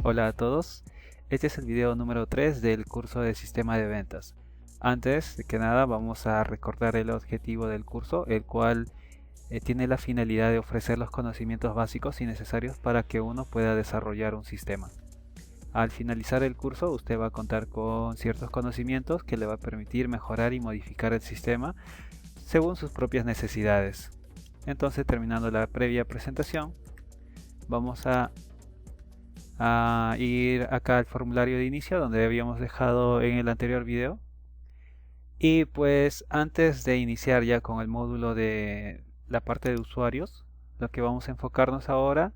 Hola a todos, este es el video número 3 del curso de Sistema de Ventas. Antes de que nada vamos a recordar el objetivo del curso, el cual tiene la finalidad de ofrecer los conocimientos básicos y necesarios para que uno pueda desarrollar un sistema. Al finalizar el curso usted va a contar con ciertos conocimientos que le va a permitir mejorar y modificar el sistema según sus propias necesidades. Entonces, terminando la previa presentación, vamos a ir acá al formulario de inicio donde habíamos dejado en el anterior video. Y pues antes de iniciar ya con el módulo de la parte de usuarios, lo que vamos a enfocarnos ahora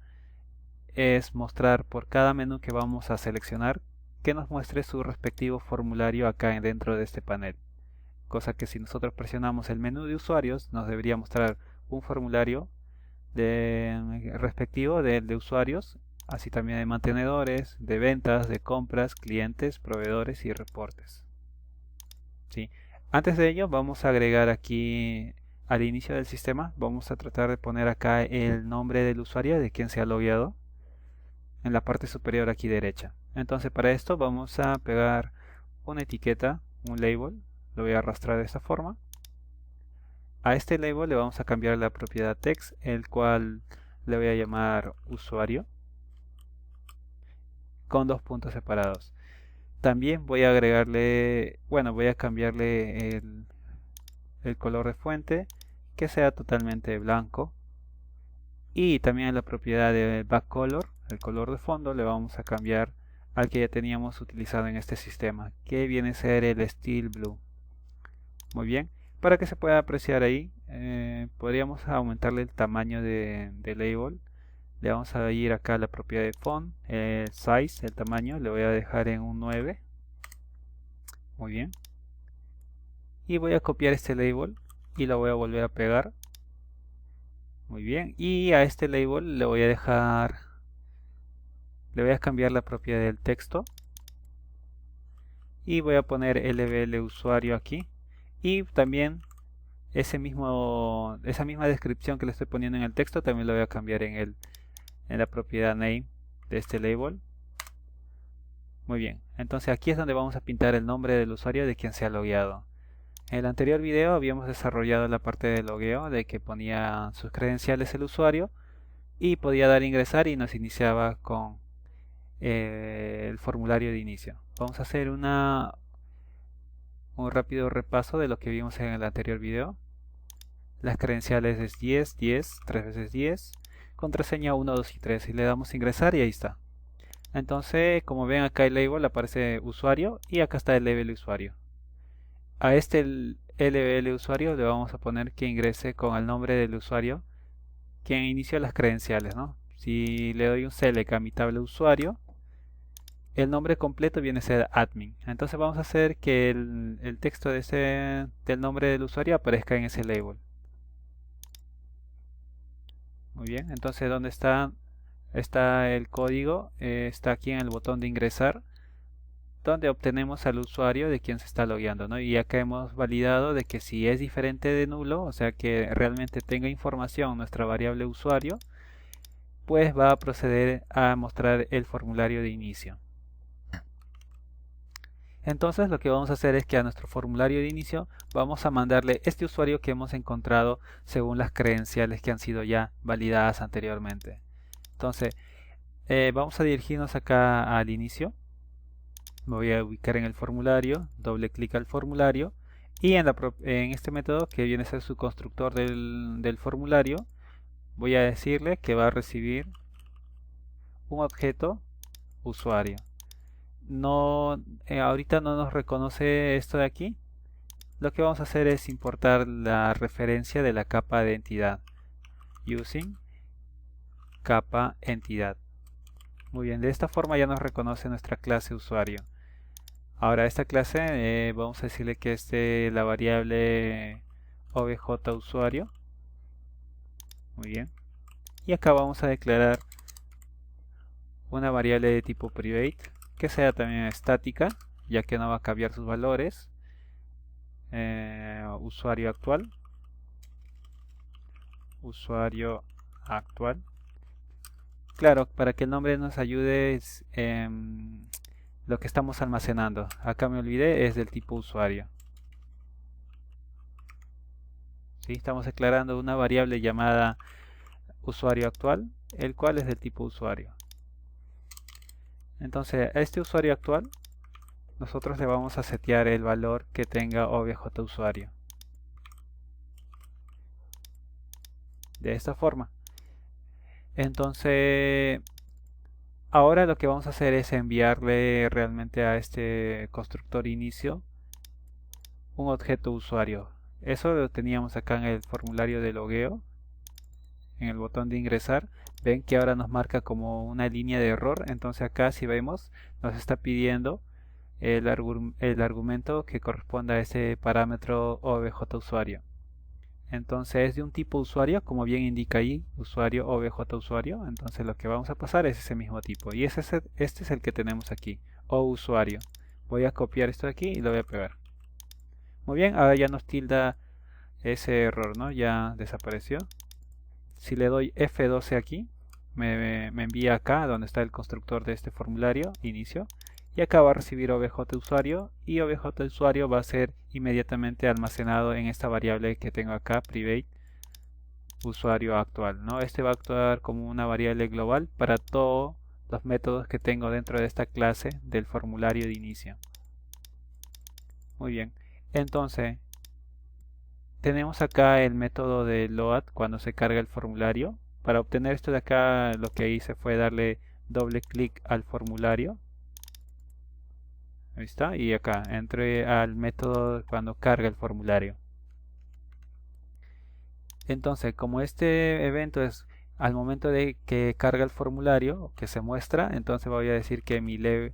es mostrar por cada menú que vamos a seleccionar que nos muestre su respectivo formulario acá dentro de este panel. Cosa que si nosotros presionamos el menú de usuarios nos debería mostrar un formulario respectivo de usuarios, así también de mantenedores, de ventas, de compras, clientes, proveedores y reportes. ¿Sí? Antes de ello vamos a agregar aquí al inicio del sistema, vamos a tratar de poner acá el nombre del usuario de quien se ha logueado en la parte superior aquí derecha. Entonces para esto vamos a pegar una etiqueta, un label, lo voy a arrastrar de esta forma. A este label le vamos a cambiar la propiedad text, el cual le voy a llamar usuario con dos puntos separados. También voy a agregarle, voy a cambiarle el color de fuente que sea totalmente blanco, y también la propiedad de backcolor, el color de fondo, le vamos a cambiar al que ya teníamos utilizado en este sistema, que viene a ser el steel blue. Muy bien, para que se pueda apreciar ahí, podríamos aumentarle el tamaño de label. Le vamos a ir acá a la propiedad de font, size, el tamaño, le voy a dejar en un 9. Muy bien. Y voy a copiar este label y lo voy a volver a pegar. Muy bien. Y a este label le voy a cambiar la propiedad del texto. Y voy a poner LBL usuario aquí. Y también esa misma descripción que le estoy poniendo en el texto también lo voy a cambiar en la propiedad name de este label. Muy bien, entonces aquí es donde vamos a pintar el nombre del usuario de quien se ha logueado. En el anterior video habíamos desarrollado la parte de logueo, de que ponía sus credenciales el usuario y podía dar a ingresar y nos iniciaba con el formulario de inicio. Vamos a hacer un rápido repaso de lo que vimos en el anterior video. Las credenciales es 10, 10, 3 veces 10, contraseña 1, 2 y 3, y le damos a ingresar y ahí está. Entonces, como ven acá el label aparece usuario y acá está el label usuario. A este LBL usuario le vamos a poner que ingrese con el nombre del usuario quien inició las credenciales, ¿no? Si le doy un select a mi tabla usuario, el nombre completo viene a ser admin. Entonces vamos a hacer que el texto del nombre del usuario aparezca en ese label. Muy bien, entonces ¿dónde está el código? Está aquí en el botón de ingresar, donde obtenemos al usuario de quien se está logueando, ¿no? Y acá hemos validado de que si es diferente de nulo, o sea que realmente tenga información nuestra variable usuario, pues va a proceder a mostrar el formulario de inicio. Entonces lo que vamos a hacer es que a nuestro formulario de inicio vamos a mandarle este usuario que hemos encontrado según las credenciales que han sido ya validadas anteriormente. Entonces vamos a dirigirnos acá al inicio. Me voy a ubicar en el formulario, doble clic al formulario y en este método que viene a ser su constructor del formulario, voy a decirle que va a recibir un objeto usuario. No, ahorita no nos reconoce esto de aquí. Lo que vamos a hacer es importar la referencia de la capa de entidad using capa entidad. Muy bien, de esta forma ya nos reconoce nuestra clase usuario. Ahora esta clase vamos a decirle que es la variable obj usuario. Muy bien. Y acá vamos a declarar una variable de tipo private que sea también estática, ya que no va a cambiar sus valores. Usuario actual. Usuario actual. Claro, para que el nombre nos ayude lo que estamos almacenando. Acá me olvidé, es del tipo usuario. ¿Sí? Estamos declarando una variable llamada usuario actual, el cual es del tipo usuario. Entonces, a este usuario actual, nosotros le vamos a setear el valor que tenga objUsuario. De esta forma. Entonces, ahora lo que vamos a hacer es enviarle realmente a este constructor inicio un objeto usuario. Eso lo teníamos acá en el formulario de logueo, en el botón de ingresar. Ven que ahora nos marca como una línea de error. Entonces acá, si vemos, nos está pidiendo el argumento que corresponda a ese parámetro objUsuario. Entonces es de un tipo usuario, como bien indica ahí, usuario objUsuario. Entonces lo que vamos a pasar es ese mismo tipo. Y este es el que tenemos aquí, usuario. Voy a copiar esto de aquí y lo voy a pegar. Muy bien, ahora ya nos tilda ese error, ¿no? Ya desapareció. Si le doy F12 aquí, me envía acá donde está el constructor de este formulario, inicio. Y acá va a recibir objUsuario y objUsuario va a ser inmediatamente almacenado en esta variable que tengo acá, private usuario actual, ¿no? Este va a actuar como una variable global para todos los métodos que tengo dentro de esta clase del formulario de inicio. Muy bien, entonces tenemos acá el método de load cuando se carga el formulario. Para obtener esto de acá, lo que hice fue darle doble clic al formulario. Ahí está, y acá entré al método cuando carga el formulario. Entonces, como este evento es al momento de que carga el formulario, que se muestra, entonces voy a decir que mi label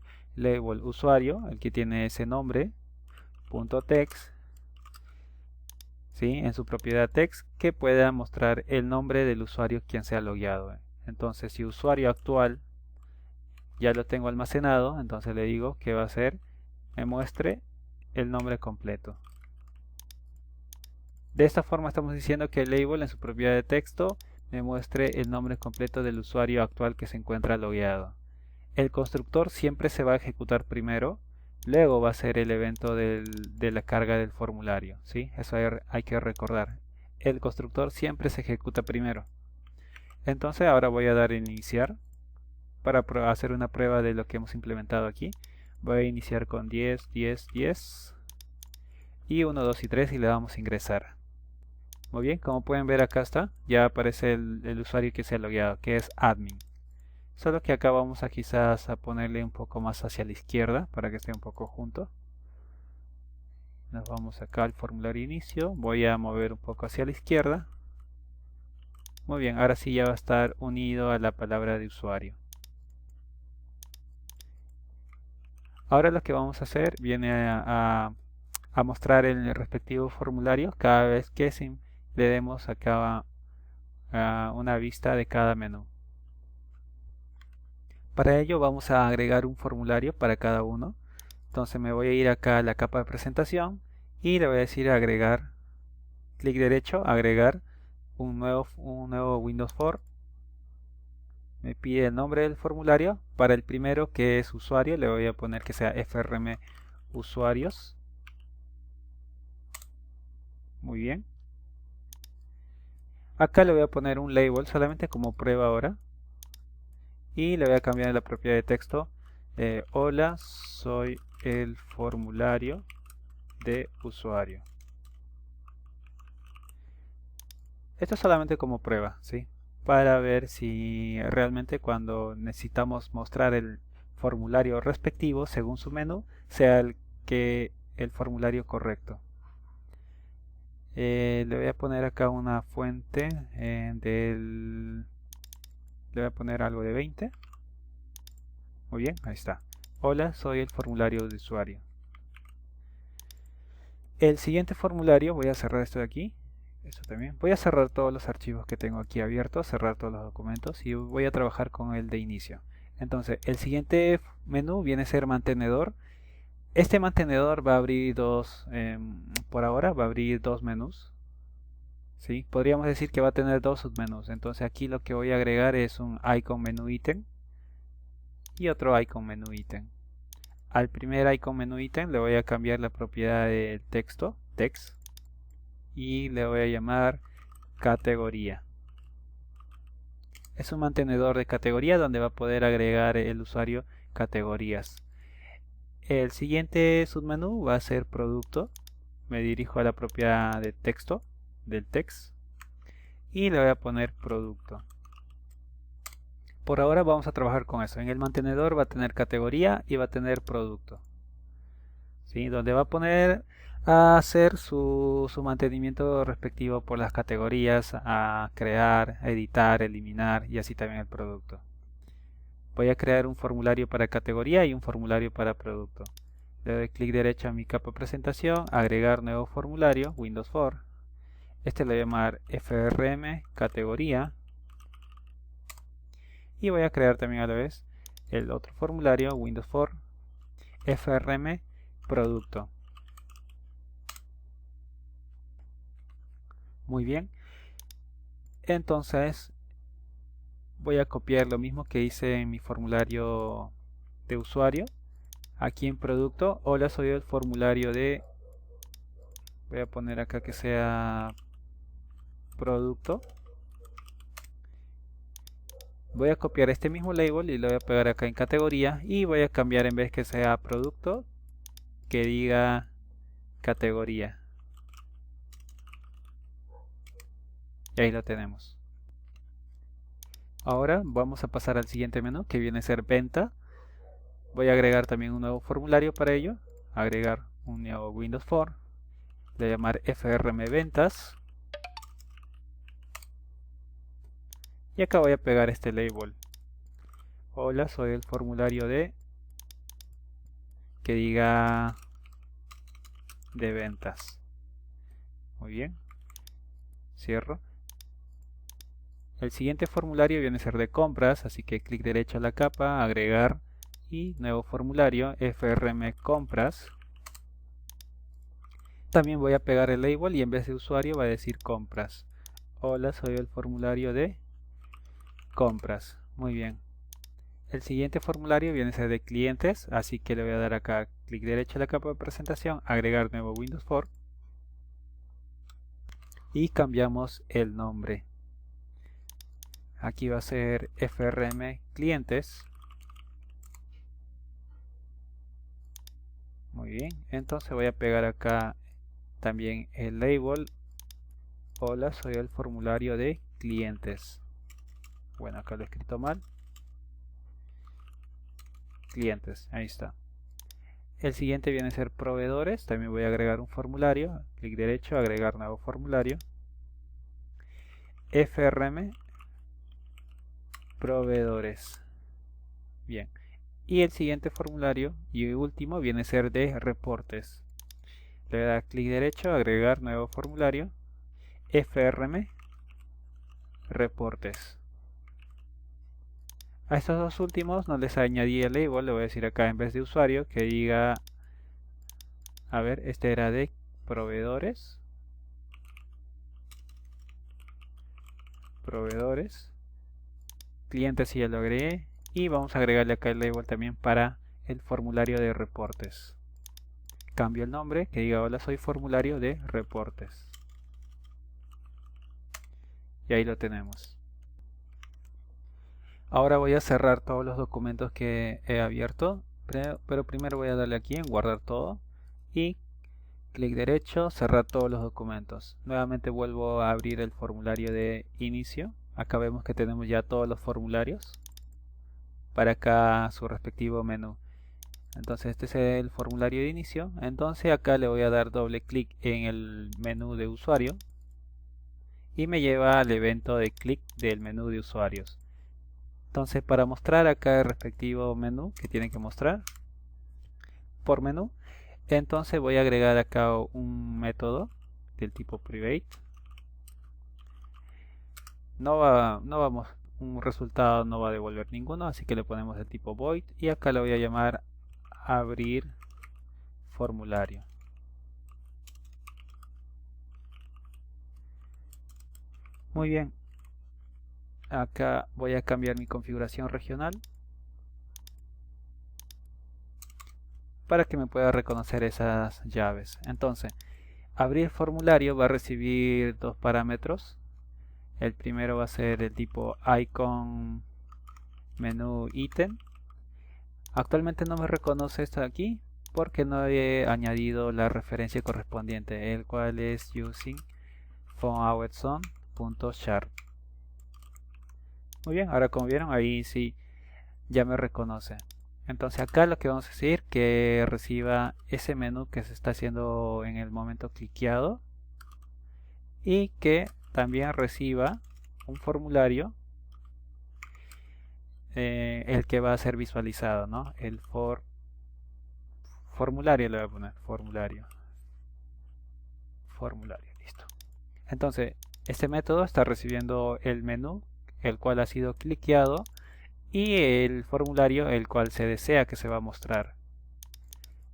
usuario, el que tiene ese nombre, .text, ¿sí? En su propiedad text, que pueda mostrar el nombre del usuario quien se ha logueado. Entonces, si usuario actual ya lo tengo almacenado, entonces le digo que va a ser me muestre el nombre completo. De esta forma estamos diciendo que el label en su propiedad de texto me muestre el nombre completo del usuario actual que se encuentra logueado. El constructor siempre se va a ejecutar primero, luego va a ser el evento de la carga del formulario, ¿sí? Eso hay que recordar. El constructor siempre se ejecuta primero. Entonces ahora voy a dar a iniciar para hacer una prueba de lo que hemos implementado aquí. Voy a iniciar con 10, 10, 10 y 1, 2 y 3 y le damos a ingresar. Muy bien, como pueden ver acá está, ya aparece el usuario que se ha logueado, que es admin. Solo que acá vamos a quizás a ponerle un poco más hacia la izquierda para que esté un poco junto. Nos vamos acá al formulario inicio, voy a mover un poco hacia la izquierda. Muy bien, ahora sí ya va a estar unido a la palabra de usuario. Ahora lo que vamos a hacer viene a mostrar el respectivo formulario cada vez que le demos acá una vista de cada menú. Para ello vamos a agregar un formulario para cada uno. Entonces me voy a ir acá a la capa de presentación y le voy a decir agregar, clic derecho, agregar un nuevo Windows Form. Me pide el nombre del formulario. Para el primero, que es usuario, le voy a poner que sea frm usuarios. Muy bien. Acá le voy a poner un label solamente como prueba ahora. Y le voy a cambiar la propiedad de texto. Hola, soy el formulario de usuario. Esto es solamente como prueba, ¿sí? Para ver si realmente cuando necesitamos mostrar el formulario respectivo según su menú sea el formulario correcto. Le voy a poner acá una fuente le voy a poner algo de 20. Muy bien, ahí está. Hola, soy el formulario de usuario. El siguiente formulario, voy a cerrar esto de aquí. Esto también. Voy a cerrar todos los archivos que tengo aquí abiertos, cerrar todos los documentos y voy a trabajar con el de inicio. Entonces, el siguiente menú viene a ser mantenedor. Este mantenedor va a abrir por ahora va a abrir dos menús. ¿sí? Podríamos decir que va a tener dos submenús. Entonces aquí lo que voy a agregar es un icon menú ítem y otro icon menú ítem. Al primer icon menú ítem le voy a cambiar la propiedad del texto, text, y le voy a llamar categoría. Es un mantenedor de categoría donde va a poder agregar el usuario categorías. El siguiente submenú va a ser producto. Me dirijo a la propiedad de texto, del text, y le voy a poner producto. Por ahora vamos a trabajar con eso. En el mantenedor va a tener categoría y va a tener producto, ¿sí? Donde va a poner a hacer su mantenimiento respectivo por las categorías, a crear, editar, eliminar y así también el producto. Voy a crear un formulario para categoría y un formulario para producto. Le doy clic derecho a mi capa presentación, agregar nuevo formulario, Windows 4. Este le voy a llamar FRM categoría. Y voy a crear también a la vez el otro formulario, Windows 4 FRM producto. Muy bien. Entonces voy a copiar lo mismo que hice en mi formulario de usuario. Aquí en producto, hola, soy el formulario de... Voy a poner acá que sea producto. Voy a copiar este mismo label y lo voy a pegar acá en categoría y voy a cambiar, en vez que sea producto, que diga categoría. Y ahí lo tenemos. Ahora vamos a pasar al siguiente menú, que viene a ser venta. Voy a agregar también un nuevo formulario para ello. Agregar un nuevo Windows 4. Le voy a llamar FRM ventas. Y acá voy a pegar este label. Hola, soy el formulario de... que diga... de ventas. Muy bien. Cierro. El siguiente formulario viene a ser de compras, así que clic derecho a la capa, agregar y nuevo formulario, FRM compras. También voy a pegar el label y en vez de usuario va a decir compras. Hola, soy el formulario de compras. Muy bien. El siguiente formulario viene a ser de clientes, así que le voy a dar acá clic derecho a la capa de presentación, agregar nuevo Windows 4 y cambiamos el nombre. Aquí va a ser FRM clientes. Muy bien, entonces voy a pegar acá también el label. Hola, soy el formulario de clientes. Bueno, acá lo he escrito mal. Clientes, ahí está. El siguiente viene a ser proveedores. También voy a agregar un formulario. Clic derecho, agregar nuevo formulario. FRM proveedores. Bien. Y el siguiente formulario y último viene a ser de reportes. Le voy a dar clic derecho, agregar nuevo formulario. FRM reportes. A estos dos últimos no les añadí el label. Le voy a decir acá, en vez de usuario, que diga... A ver, este era de proveedores. Proveedores. Clientes, y ya lo agregué. Y vamos a agregarle acá el label también para el formulario de reportes. Cambio el nombre, que diga hola, soy formulario de reportes. Y ahí lo tenemos. Ahora voy a cerrar todos los documentos que he abierto. Pero primero voy a darle aquí en guardar todo. Y clic derecho, cerrar todos los documentos. Nuevamente vuelvo a abrir el formulario de inicio. Acá vemos que tenemos ya todos los formularios para acá su respectivo menú. Entonces este es el formulario de inicio. Entonces acá le voy a dar doble clic en el menú de usuario y me lleva al evento de clic del menú de usuarios. Entonces, para mostrar acá el respectivo menú que tiene que mostrar por menú, entonces voy a agregar acá un método del tipo private. Un resultado no va a devolver ninguno, así que le ponemos el tipo void y acá le voy a llamar abrir formulario. Muy bien, acá voy a cambiar mi configuración regional para que me pueda reconocer esas llaves. Entonces, abrir formulario va a recibir dos parámetros. El primero va a ser el tipo icon menú ítem. Actualmente no me reconoce esto de aquí porque no he añadido la referencia correspondiente, el cual es using phone_out_zone.sharp. Muy bien, ahora como vieron ahí sí ya me reconoce. Entonces acá lo que vamos a decir que reciba ese menú que se está haciendo en el momento cliqueado y que también reciba un formulario, el que va a ser visualizado, ¿no? El formulario le voy a poner, formulario, listo. Entonces este método está recibiendo el menú el cual ha sido cliqueado y el formulario el cual se desea que se va a mostrar.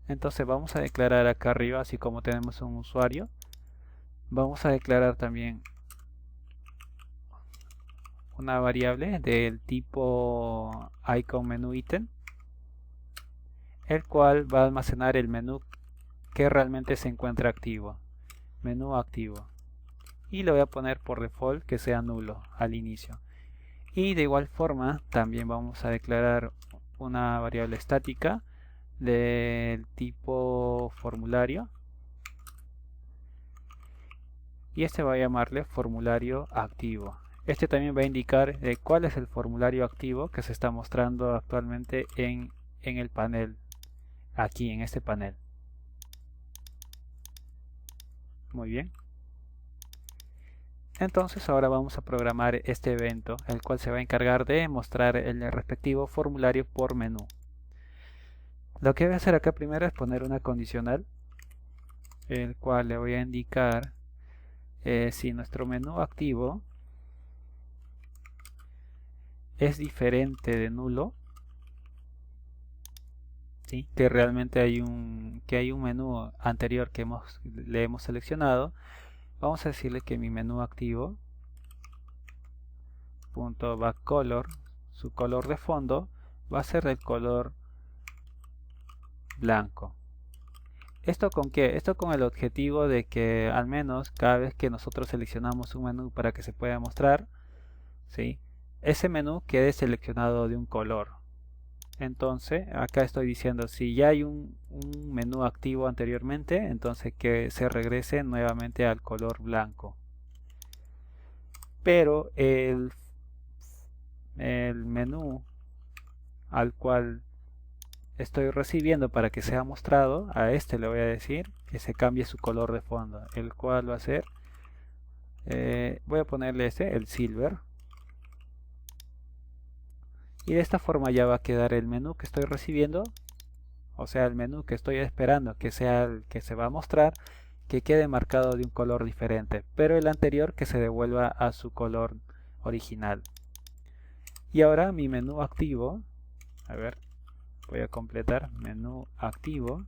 Entonces vamos a declarar acá arriba, así como tenemos un usuario, vamos a declarar también una variable del tipo icon menú ítem, el cual va a almacenar el menú que realmente se encuentra activo, menú activo, y le voy a poner por default que sea nulo al inicio. Y de igual forma también vamos a declarar una variable estática del tipo formulario, y este va a llamarle formulario activo. Este también va a indicar cuál es el formulario activo que se está mostrando actualmente en el panel, aquí en este panel. Muy bien. Entonces ahora vamos a programar este evento, el cual se va a encargar de mostrar el respectivo formulario por menú. Lo que voy a hacer acá primero es poner una condicional, el cual le voy a indicar si nuestro menú activo es diferente de nulo, ¿sí? Que realmente hay un menú anterior que le hemos seleccionado. Vamos a decirle que mi menú activo .backColor, su color de fondo va a ser del color blanco. ¿Esto con qué? Esto con el objetivo de que al menos cada vez que nosotros seleccionamos un menú para que se pueda mostrar, ¿sí?, ese menú quede seleccionado de un color. Entonces acá estoy diciendo si ya hay un menú activo anteriormente, entonces que se regrese nuevamente al color blanco. Pero el menú al cual estoy recibiendo para que sea mostrado, a este le voy a decir que se cambie su color de fondo, el cual va a ser, voy a ponerle el silver, y de esta forma ya va a quedar el menú que estoy recibiendo, o sea el menú que estoy esperando que sea el que se va a mostrar, que quede marcado de un color diferente, pero el anterior que se devuelva a su color original. Y ahora mi menú activo, a ver, voy a completar, menú activo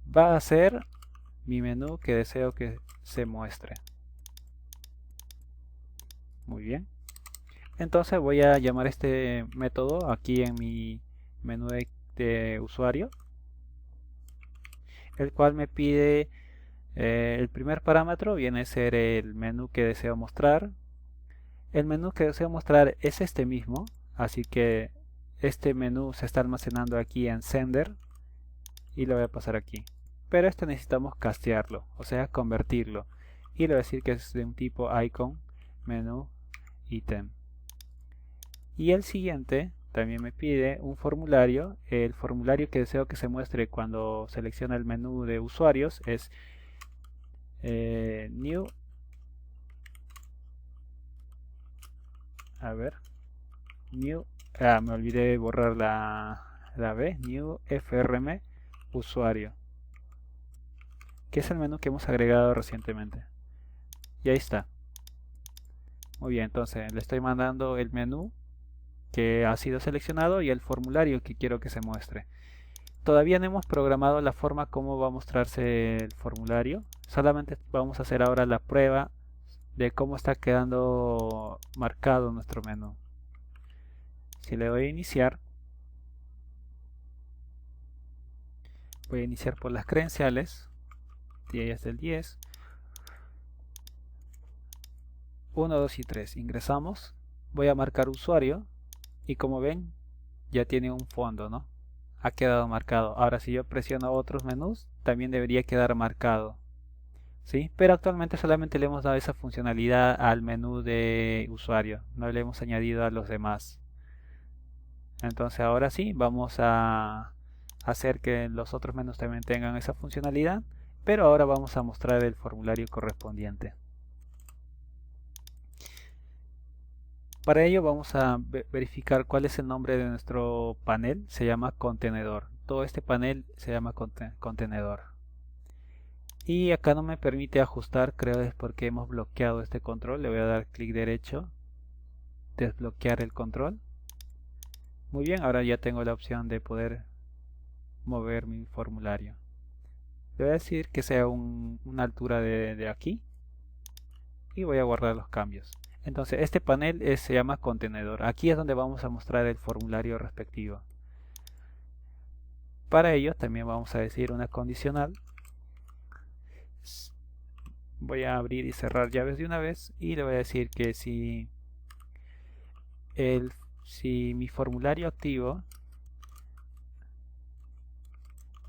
va a ser mi menú que deseo que se muestre. Muy bien, entonces voy a llamar este método aquí en mi menú de usuario, el cual me pide el primer parámetro viene a ser el menú que deseo mostrar. El menú que deseo mostrar es este mismo, así que este menú se está almacenando aquí en sender y lo voy a pasar aquí. Pero este necesitamos castearlo, o sea convertirlo, y le voy a decir que es de un tipo icon menú ítem. Y el siguiente también me pide un formulario. El formulario que deseo que se muestre cuando selecciona el menú de usuarios es new, a ver, new, me olvidé borrar la B, new frm usuario, que es el menú que hemos agregado recientemente. Y ahí está. Muy bien, entonces le estoy mandando el menú que ha sido seleccionado y el formulario que quiero que se muestre. Todavía no hemos programado la forma como va a mostrarse el formulario, solamente vamos a hacer ahora la prueba de cómo está quedando marcado nuestro menú. Si le doy a iniciar, voy a iniciar por las credenciales, día hasta el 10, 1, 2 y 3, ingresamos, voy a marcar usuario y como ven ya tiene un fondo, ¿no? Ha quedado marcado. Ahora si yo presiono otros menús también debería quedar marcado, ¿sí? Pero actualmente solamente le hemos dado esa funcionalidad al menú de usuario, no le hemos añadido a los demás. Entonces ahora sí, vamos a hacer que los otros menús también tengan esa funcionalidad, pero ahora vamos a mostrar el formulario correspondiente. Para ello vamos a verificar cuál es el nombre de nuestro panel, se llama contenedor. Todo este panel se llama contenedor. Y acá no me permite ajustar, creo es porque hemos bloqueado este control. Le voy a dar clic derecho, desbloquear el control. Muy bien, ahora ya tengo la opción de poder mover mi formulario. Le voy a decir que sea una altura de aquí y voy a guardar los cambios. Entonces este panel se llama contenedor. Aquí es donde vamos a mostrar el formulario respectivo. Para ello también vamos a decir una condicional. Voy a abrir y cerrar llaves de una vez y le voy a decir que si mi formulario activo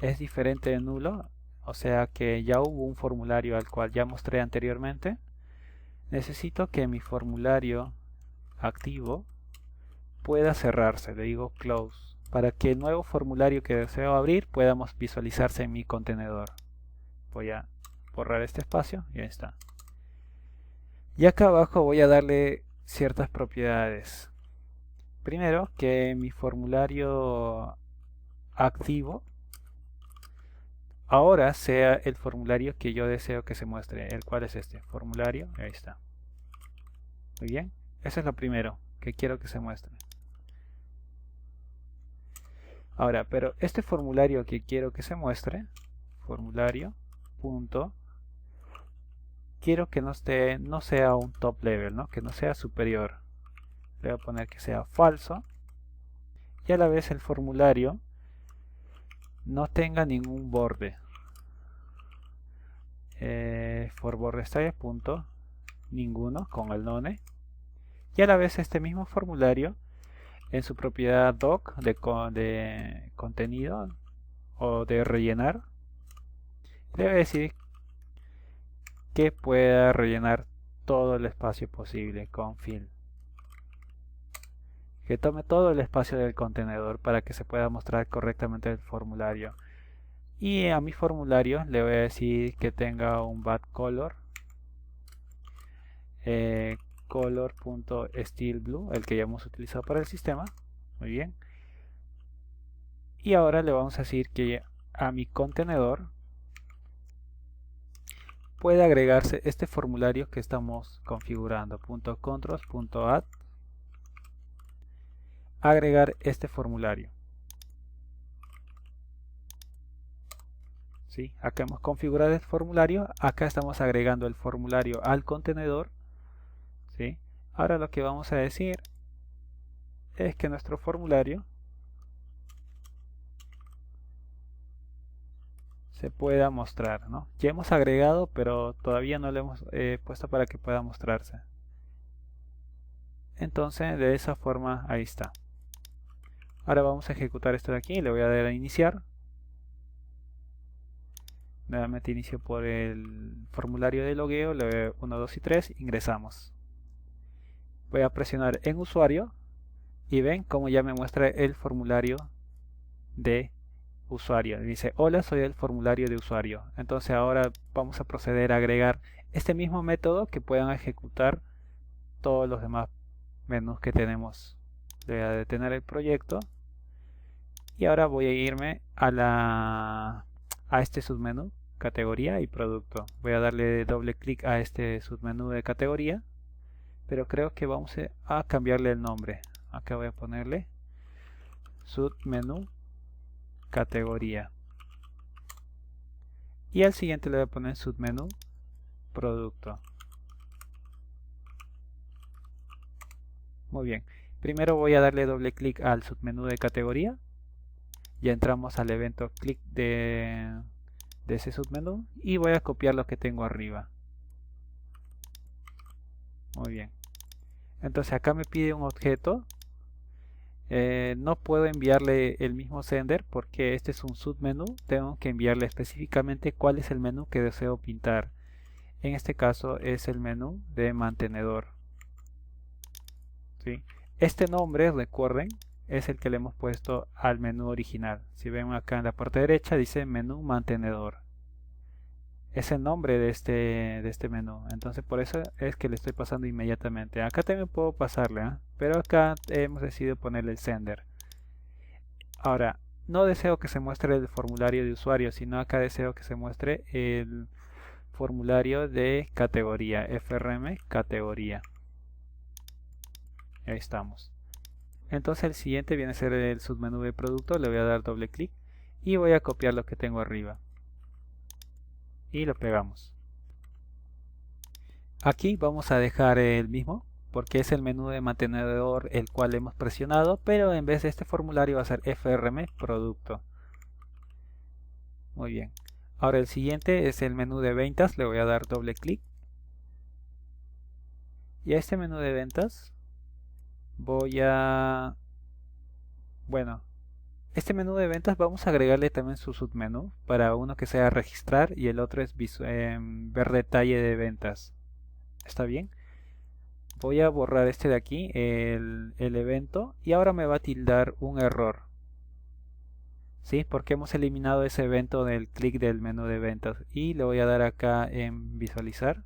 es diferente de nulo, o sea que ya hubo un formulario al cual ya mostré anteriormente, necesito que mi formulario activo pueda cerrarse. Le digo close para que el nuevo formulario que deseo abrir pueda visualizarse en mi contenedor. Voy a borrar este espacio y ahí está. Y acá abajo voy a darle ciertas propiedades. Primero, que mi formulario activo ahora sea el formulario que yo deseo que se muestre, el cual es este formulario. Ahí está. Muy bien, eso es lo primero que quiero que se muestre. Ahora, pero este formulario que quiero que se muestre, formulario punto, quiero que no sea un top level, ¿no? Que no sea superior. Le voy a poner que sea falso y a la vez el formulario no tenga ningún borde. For border style punto ninguno con el none, y a la vez este mismo formulario en su propiedad doc de contenido o de rellenar debe decir que pueda rellenar todo el espacio posible con fill, que tome todo el espacio del contenedor para que se pueda mostrar correctamente el formulario. Y a mi formulario le voy a decir que tenga un backcolor, color.styleblue, el que ya hemos utilizado para el sistema. Muy bien. Y ahora le vamos a decir que a mi contenedor puede agregarse este formulario que estamos configurando. .controls.add, agregar este formulario. ¿Sí? Acá hemos configurado el formulario, acá estamos agregando el formulario al contenedor. ¿Sí? Ahora lo que vamos a decir es que nuestro formulario se pueda mostrar, ¿no? Ya hemos agregado, pero todavía no lo hemos puesto para que pueda mostrarse. Entonces de esa forma ahí está. Ahora vamos a ejecutar esto de aquí, le voy a dar a iniciar. Nuevamente inicio por el formulario de logueo, le doy 1, 2 y 3, ingresamos. Voy a presionar en usuario y ven como ya me muestra el formulario de usuario. Dice, hola, soy el formulario de usuario. Entonces ahora vamos a proceder a agregar este mismo método que puedan ejecutar todos los demás menús que tenemos. Voy a detener el proyecto y ahora voy a irme a este submenú, categoría y producto. Voy a darle doble clic a este submenú de categoría, pero creo que vamos a cambiarle el nombre. Acá voy a ponerle submenú categoría y al siguiente le voy a poner submenú producto. Muy bien. Primero voy a darle doble clic al submenú de categoría. Ya entramos al evento clic de ese submenú y voy a copiar lo que tengo arriba. Muy bien. Entonces acá me pide un objeto. No puedo enviarle el mismo sender porque este es un submenú. Tengo que enviarle específicamente cuál es el menú que deseo pintar. En este caso es el menú de mantenedor. ¿Sí? Este nombre, recuerden, es el que le hemos puesto al menú original. Si ven acá en la parte derecha dice menú mantenedor. Es el nombre de este menú. Entonces por eso es que le estoy pasando inmediatamente. Acá también puedo pasarle, pero acá hemos decidido ponerle el sender. Ahora, no deseo que se muestre el formulario de usuario, sino acá deseo que se muestre el formulario de categoría, FRM categoría. Ahí estamos. Entonces el siguiente viene a ser el submenú de producto. Le voy a dar doble clic y voy a copiar lo que tengo arriba. Y lo pegamos. Aquí vamos a dejar el mismo porque es el menú de mantenedor el cual hemos presionado, pero en vez de este formulario va a ser FRM producto. Muy bien. Ahora el siguiente es el menú de ventas. Le voy a dar doble clic. Y a este menú de ventas voy a... Bueno, este menú de ventas vamos a agregarle también su submenú para uno que sea registrar y el otro es ver detalle de ventas. ¿Está bien? Voy a borrar este de aquí, el evento, y ahora me va a tildar un error. ¿Sí? Porque hemos eliminado ese evento del clic del menú de ventas. Y le voy a dar acá en visualizar.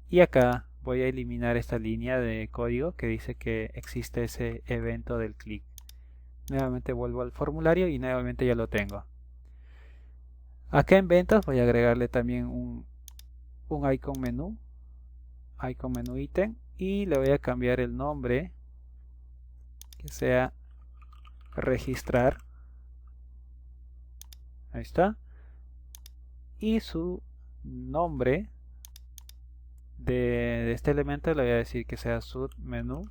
Y acá voy a eliminar esta línea de código que dice que existe ese evento del clic. Nuevamente vuelvo al formulario y nuevamente ya lo tengo. Acá en ventas voy a agregarle también un icon menú ítem, y le voy a cambiar el nombre que sea registrar. Ahí está. Y su nombre de este elemento le voy a decir que sea submenú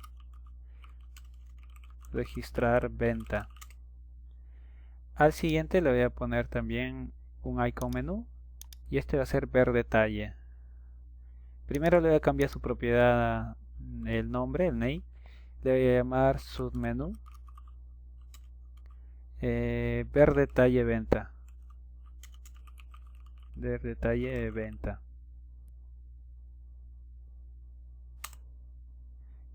registrar venta. Al siguiente le voy a poner también un icon menú y este va a ser ver detalle. Primero le voy a cambiar su propiedad, el nombre, el name. Le voy a llamar submenú ver detalle venta. Ver detalle venta.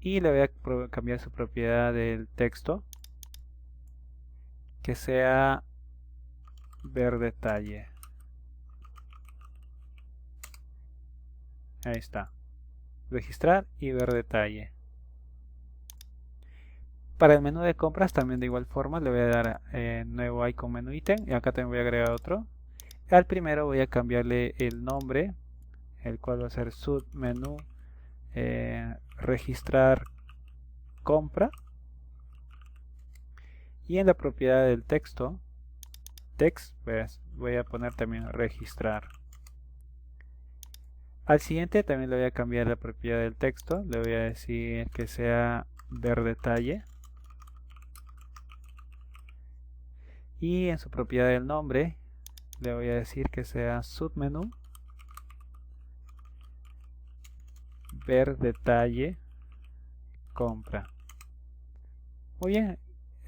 Y le voy a cambiar su propiedad del texto que sea ver detalle. Ahí está. Registrar y ver detalle. Para el menú de compras también de igual forma le voy a dar nuevo icon menú ítem y acá también voy a agregar otro. Al primero voy a cambiarle el nombre, el cual va a ser submenú registrar compra. Y en la propiedad del texto, text, pues, voy a poner también registrar. Al siguiente también le voy a cambiar la propiedad del texto, le voy a decir que sea ver detalle. Y en su propiedad del nombre le voy a decir que sea submenú ver detalle compra. Muy bien,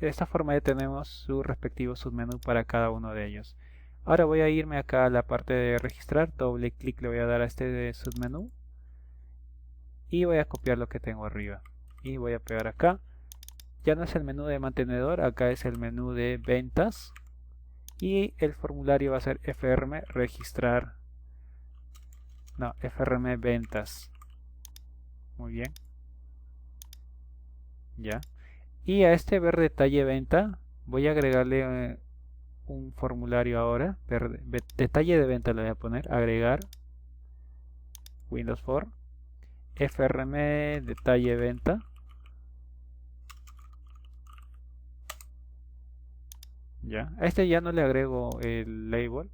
de esta forma ya tenemos su respectivo submenú para cada uno de ellos. Ahora voy a irme acá a la parte de registrar, doble clic le voy a dar a este submenú y voy a copiar lo que tengo arriba y voy a pegar acá. Ya no es el menú de mantenedor, acá es el menú de ventas y el formulario va a ser FRM registrar, no, FRM ventas. Muy bien, ya. Y a este ver detalle venta voy a agregarle un formulario ahora, detalle de venta le voy a poner, agregar Windows Form, FRM detalle venta. Ya, a este ya no le agrego el label.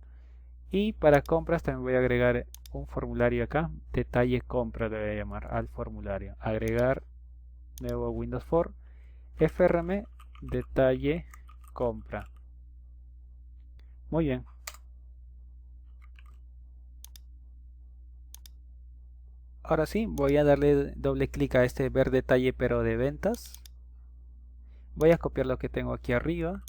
Y para compras también voy a agregar un formulario acá, detalle compra le voy a llamar al formulario, agregar nuevo Windows For, frm detalle compra. Muy bien. Ahora sí, voy a darle doble clic a este ver detalle pero de ventas. Voy a copiar lo que tengo aquí arriba.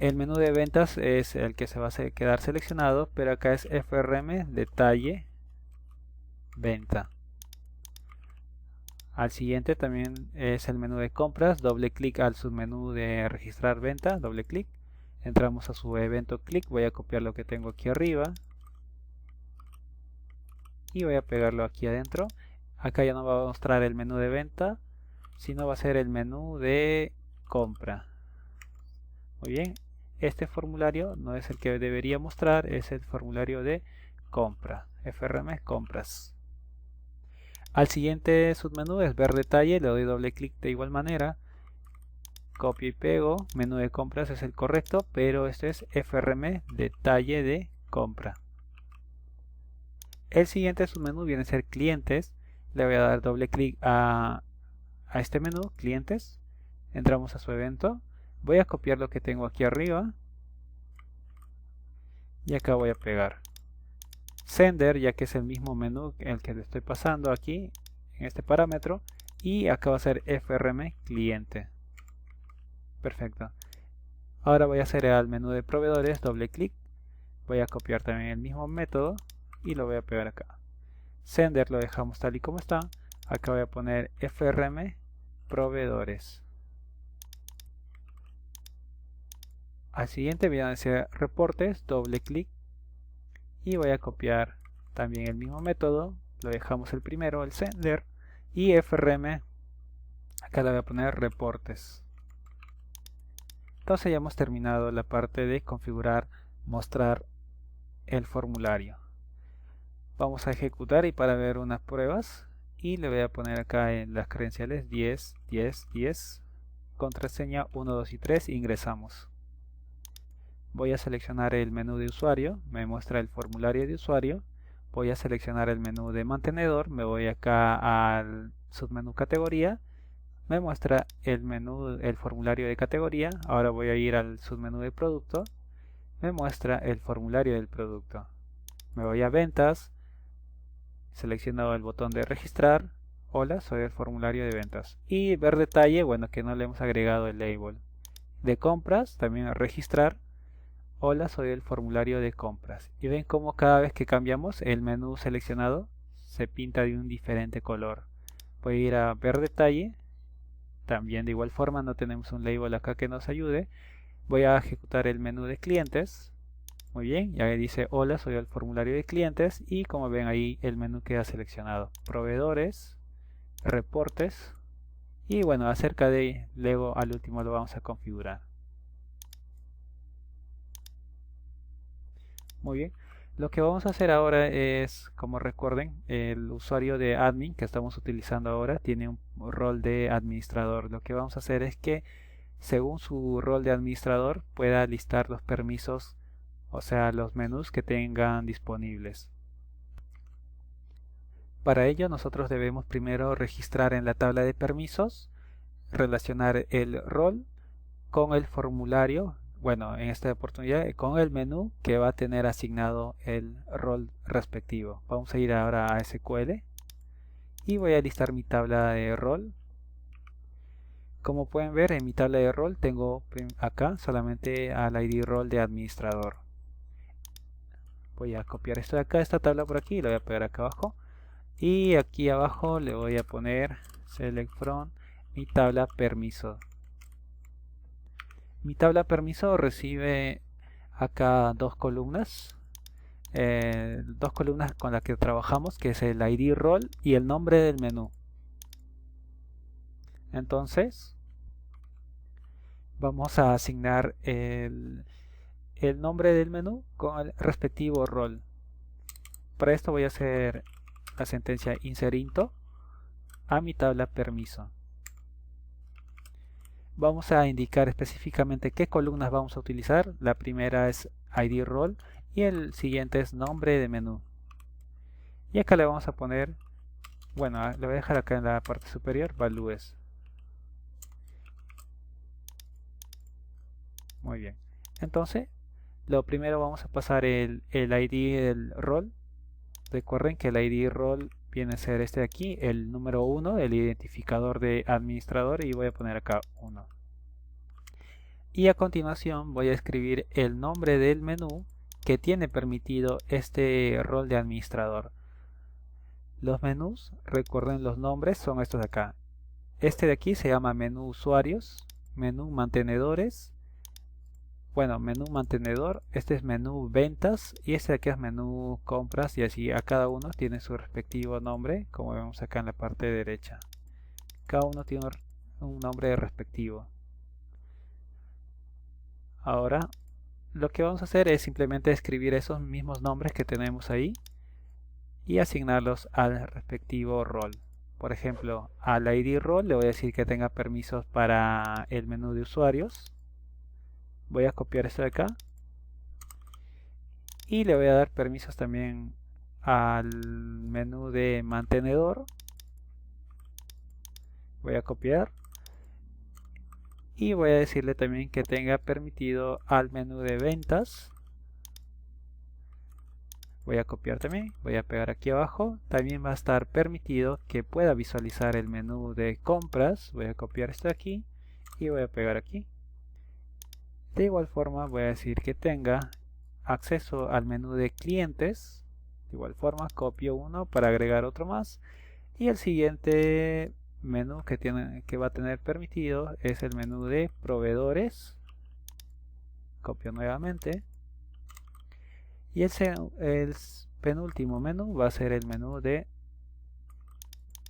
El menú de ventas es el que se va a quedar seleccionado, pero acá es frm detalle venta. Al siguiente también es el menú de compras, doble clic al submenú de registrar venta, doble clic. Entramos a su evento clic, voy a copiar lo que tengo aquí arriba y voy a pegarlo aquí adentro. Acá ya no va a mostrar el menú de venta, sino va a ser el menú de compra. Muy bien, este formulario no es el que debería mostrar, es el formulario de compra, frm compras. Al siguiente submenú es ver detalle, le doy doble clic de igual manera, copio y pego, menú de compras es el correcto, pero este es frm detalle de compra. El siguiente submenú viene a ser clientes, le voy a dar doble clic a este menú, clientes, entramos a su evento, voy a copiar lo que tengo aquí arriba y acá voy a pegar sender, ya que es el mismo menú el que le estoy pasando aquí en este parámetro, y acá va a ser frm cliente. Perfecto. Ahora voy a hacer al menú de proveedores, doble clic, voy a copiar también el mismo método y lo voy a pegar acá. Sender lo dejamos tal y como está, acá voy a poner frm proveedores. Al siguiente voy a hacer reportes, doble clic y voy a copiar también el mismo método, lo dejamos el primero, el sender, y frm, acá le voy a poner reportes. Entonces ya hemos terminado la parte de configurar, mostrar el formulario. Vamos a ejecutar y para ver unas pruebas, y le voy a poner acá en las credenciales 10, 10, 10, contraseña 1, 2 y 3, ingresamos. Voy a seleccionar el menú de usuario, me muestra el formulario de usuario. Voy a seleccionar el menú de mantenedor, me voy acá al submenú categoría, me muestra el menú, el formulario de categoría. Ahora voy a ir al submenú de producto, me muestra el formulario del producto. Me voy a ventas, selecciono el botón de registrar, hola, soy el formulario de ventas. Y ver detalle, bueno, que no le hemos agregado el label. De compras, también a registrar, hola, soy el formulario de compras. Y ven cómo cada vez que cambiamos el menú seleccionado se pinta de un diferente color. Voy a ir a ver detalle. También de igual forma no tenemos un label acá que nos ayude. Voy a ejecutar el menú de clientes. Muy bien, ya dice hola, soy el formulario de clientes. Y como ven ahí el menú queda seleccionado. Proveedores, reportes. Y bueno, acerca de luego al último lo vamos a configurar. Muy bien, lo que vamos a hacer ahora es, como recuerden, el usuario de admin que estamos utilizando ahora tiene un rol de administrador. Lo que vamos a hacer es que según su rol de administrador pueda listar los permisos, o sea, los menús que tengan disponibles. Para ello nosotros debemos primero registrar en la tabla de permisos, relacionar el rol con el formulario. Bueno, en esta oportunidad con el menú que va a tener asignado el rol respectivo. Vamos a ir ahora a SQL y voy a listar mi tabla de rol. Como pueden ver, en mi tabla de rol tengo acá solamente al ID rol de administrador. Voy a copiar esto de acá, esta tabla por aquí, y lo voy a pegar acá abajo. Y aquí abajo le voy a poner select from mi tabla permiso. Mi tabla permiso recibe acá dos columnas con las que trabajamos, que es el ID role y el nombre del menú. Entonces vamos a asignar el nombre del menú con el respectivo rol. Para esto voy a hacer la sentencia inserinto a mi tabla permiso. Vamos a indicar específicamente qué columnas vamos a utilizar. La primera es ID role y el siguiente es nombre de menú. Y acá le vamos a poner, bueno, le voy a dejar acá en la parte superior, values. Muy bien. Entonces, lo primero vamos a pasar el ID del rol. Recuerden que el ID rol viene a ser este de aquí, el número 1, el identificador de administrador, y voy a poner acá 1. Y a continuación voy a escribir el nombre del menú que tiene permitido este rol de administrador. Los menús, recuerden los nombres, son estos de acá. Este de aquí se llama menú usuarios, menú mantenedores, bueno, menú mantenedor, este es menú ventas y este de aquí es menú compras, y así a cada uno tiene su respectivo nombre, como vemos acá en la parte derecha. Cada uno tiene un nombre respectivo. Ahora lo que vamos a hacer es simplemente escribir esos mismos nombres que tenemos ahí y asignarlos al respectivo rol. Por ejemplo, al ID rol le voy a decir que tenga permisos para el menú de usuarios. Voy a copiar esto de acá y le voy a dar permisos también al menú de mantenedor. Voy a copiar y voy a decirle también que tenga permitido al menú de ventas. Voy a copiar también, voy a pegar aquí abajo. También va a estar permitido que pueda visualizar el menú de compras. Voy a copiar esto de aquí y voy a pegar aquí. De igual forma voy a decir que tenga acceso al menú de clientes. De igual forma copio uno para agregar otro más. Y el siguiente menú que va a tener permitido es el menú de proveedores. Copio nuevamente. Y el penúltimo menú va a ser el menú de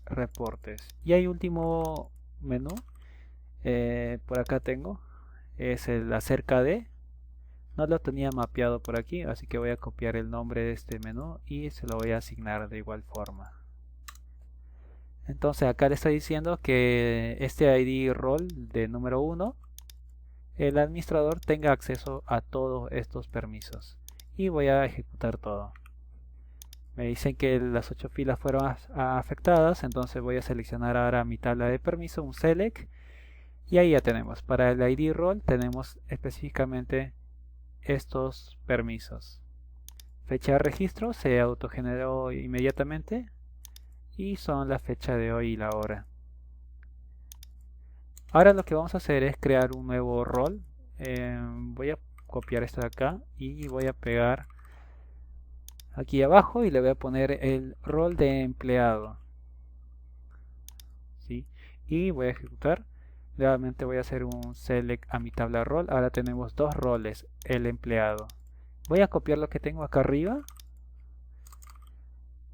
reportes. Y hay último menú, por acá tengo, es el acerca de. No lo tenía mapeado por aquí, así que voy a copiar el nombre de este menú y se lo voy a asignar de igual forma. Entonces acá le estoy diciendo que este ID rol de número 1, el administrador tenga acceso a todos estos permisos. Y voy a ejecutar todo. Me dicen que las 8 filas fueron afectadas, entonces voy a seleccionar ahora mi tabla de permiso, un select, y ahí ya tenemos. Para el ID role tenemos específicamente estos permisos. Fecha de registro se autogeneró inmediatamente y son la fecha de hoy y la hora. Ahora lo que vamos a hacer es crear un nuevo rol. Voy a copiar esto de acá y voy a pegar aquí abajo y le voy a poner el rol de empleado. ¿Sí? Y voy a ejecutar. Nuevamente voy a hacer un select a mi tabla rol. Ahora tenemos dos roles, el empleado. Voy a copiar lo que tengo acá arriba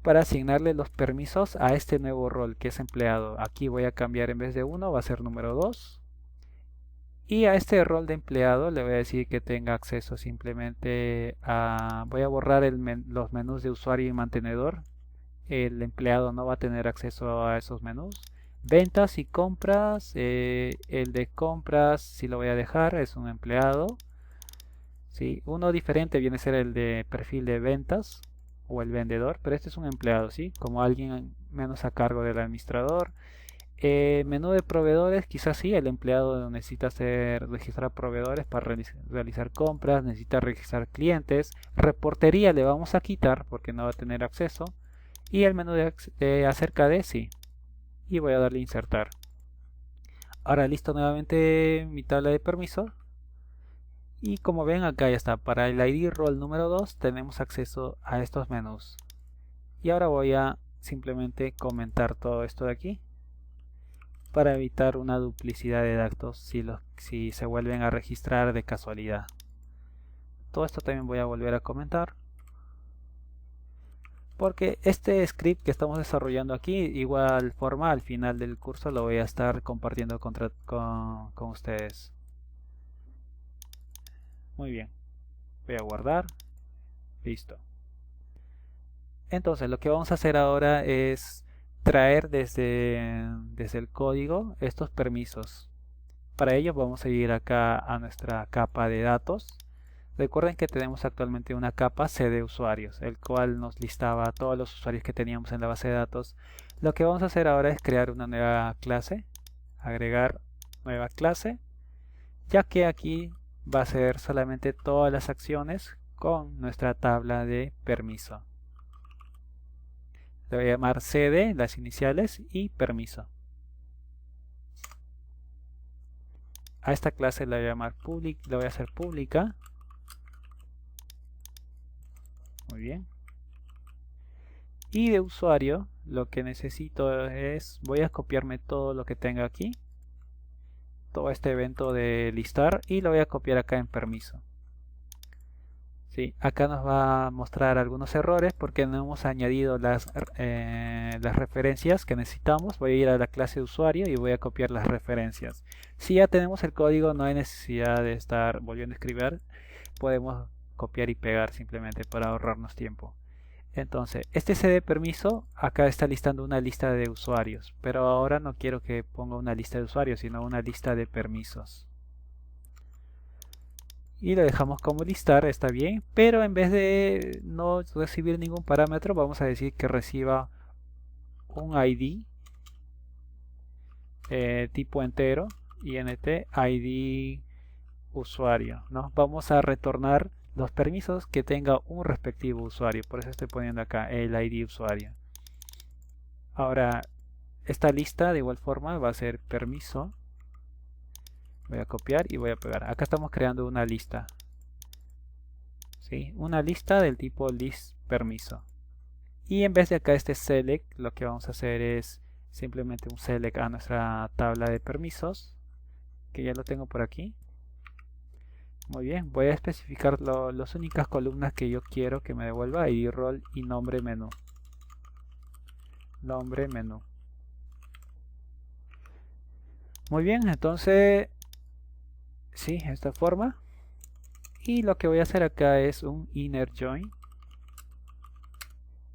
para asignarle los permisos a este nuevo rol que es empleado. Aquí voy a cambiar, en vez de 1 va a ser número 2. Y a este rol de empleado le voy a decir que tenga acceso simplemente a... Voy a borrar los menús de usuario y mantenedor. El empleado no va a tener acceso a esos menús. Ventas y compras. El de compras sí lo voy a dejar, es un empleado. ¿Sí? Uno diferente viene a ser el de perfil de ventas o el vendedor, pero este es un empleado, ¿sí? Como alguien menos a cargo del administrador. Menú de proveedores, quizás sí, el empleado necesita registrar proveedores para realizar compras, necesita registrar clientes. Reportería le vamos a quitar porque no va a tener acceso. Y el menú de acerca de sí. Y voy a darle insertar. Ahora listo nuevamente mi tabla de permisos. Y como ven acá ya está. Para el ID role número 2 tenemos acceso a estos menús. Y ahora voy a simplemente comentar todo esto de aquí, para evitar una duplicidad de datos si se vuelven a registrar de casualidad. Todo esto también voy a volver a comentar, porque este script que estamos desarrollando aquí, igual forma al final del curso lo voy a estar compartiendo con ustedes. Muy bien, voy a guardar, listo. Entonces lo que vamos a hacer ahora es traer desde el código estos permisos. Para ello vamos a ir acá a nuestra capa de datos. Recuerden que tenemos actualmente una capa C de usuarios, el cual nos listaba a todos los usuarios que teníamos en la base de datos. Lo que vamos a hacer ahora es crear una nueva clase, agregar nueva clase, ya que aquí va a ser solamente todas las acciones con nuestra tabla de permiso. Le voy a llamar cd, las iniciales, y permiso. A esta clase la voy a llamar la voy a hacer pública. Muy bien. Y de usuario, lo que necesito es, voy a copiarme todo lo que tenga aquí, todo este evento de listar, y lo voy a copiar acá en permiso. ¿Sí? Acá nos va a mostrar algunos errores porque no hemos añadido las referencias que necesitamos. Voy a ir a la clase de usuario y voy a copiar las referencias. Si ya tenemos el código, no hay necesidad de estar volviendo a escribir. Podemos copiar y pegar simplemente para ahorrarnos tiempo. Entonces, este cd permiso acá está listando una lista de usuarios, pero ahora no quiero que ponga una lista de usuarios, sino una lista de permisos. Y lo dejamos como listar, está bien, pero en vez de no recibir ningún parámetro, vamos a decir que reciba un ID tipo entero, int ID usuario, ¿no? Vamos a retornar los permisos que tenga un respectivo usuario, por eso estoy poniendo acá el ID usuario. Ahora, esta lista de igual forma va a ser permiso. Voy a copiar y voy a pegar. Acá estamos creando una lista. ¿Sí? Una lista del tipo list permiso. Y en vez de acá este select, lo que vamos a hacer es simplemente un select a nuestra tabla de permisos, que ya lo tengo por aquí. Muy bien, voy a especificar las únicas columnas que yo quiero que me devuelva: ID rol y nombre menú. Nombre menú. Muy bien, entonces sí, de esta forma. Y lo que voy a hacer acá es un inner join.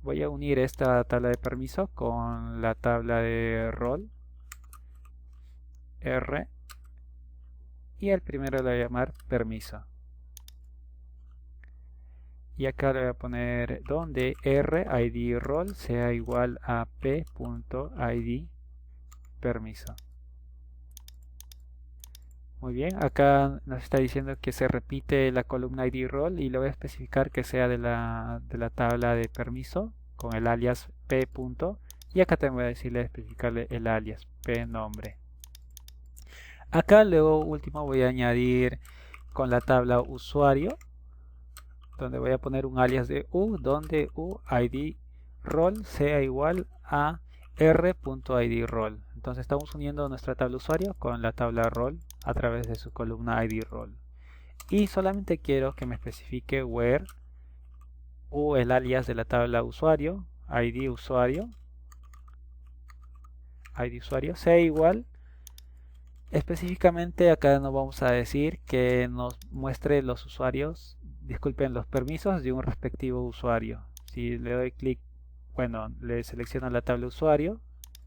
Voy a unir esta tabla de permiso con la tabla de rol R, y el primero le voy a llamar permiso. Y acá le voy a poner donde R ID rol sea igual a p.id permiso. Muy bien, acá nos está diciendo que se repite la columna ID rol y le voy a especificar que sea de la tabla de permiso con el alias p. Y acá también voy a decirle especificarle el alias p nombre. Acá luego último voy a añadir con la tabla usuario, donde voy a poner un alias de u, donde u ID rol sea igual a r.id rol. Entonces estamos uniendo nuestra tabla usuario con la tabla rol a través de su columna ID rol. Y solamente quiero que me especifique where u, el alias de la tabla usuario, ID usuario sea igual. Específicamente acá nos vamos a decir que nos muestre los usuarios, disculpen, los permisos de un respectivo usuario. Si le doy clic, bueno, le selecciono la tabla usuario,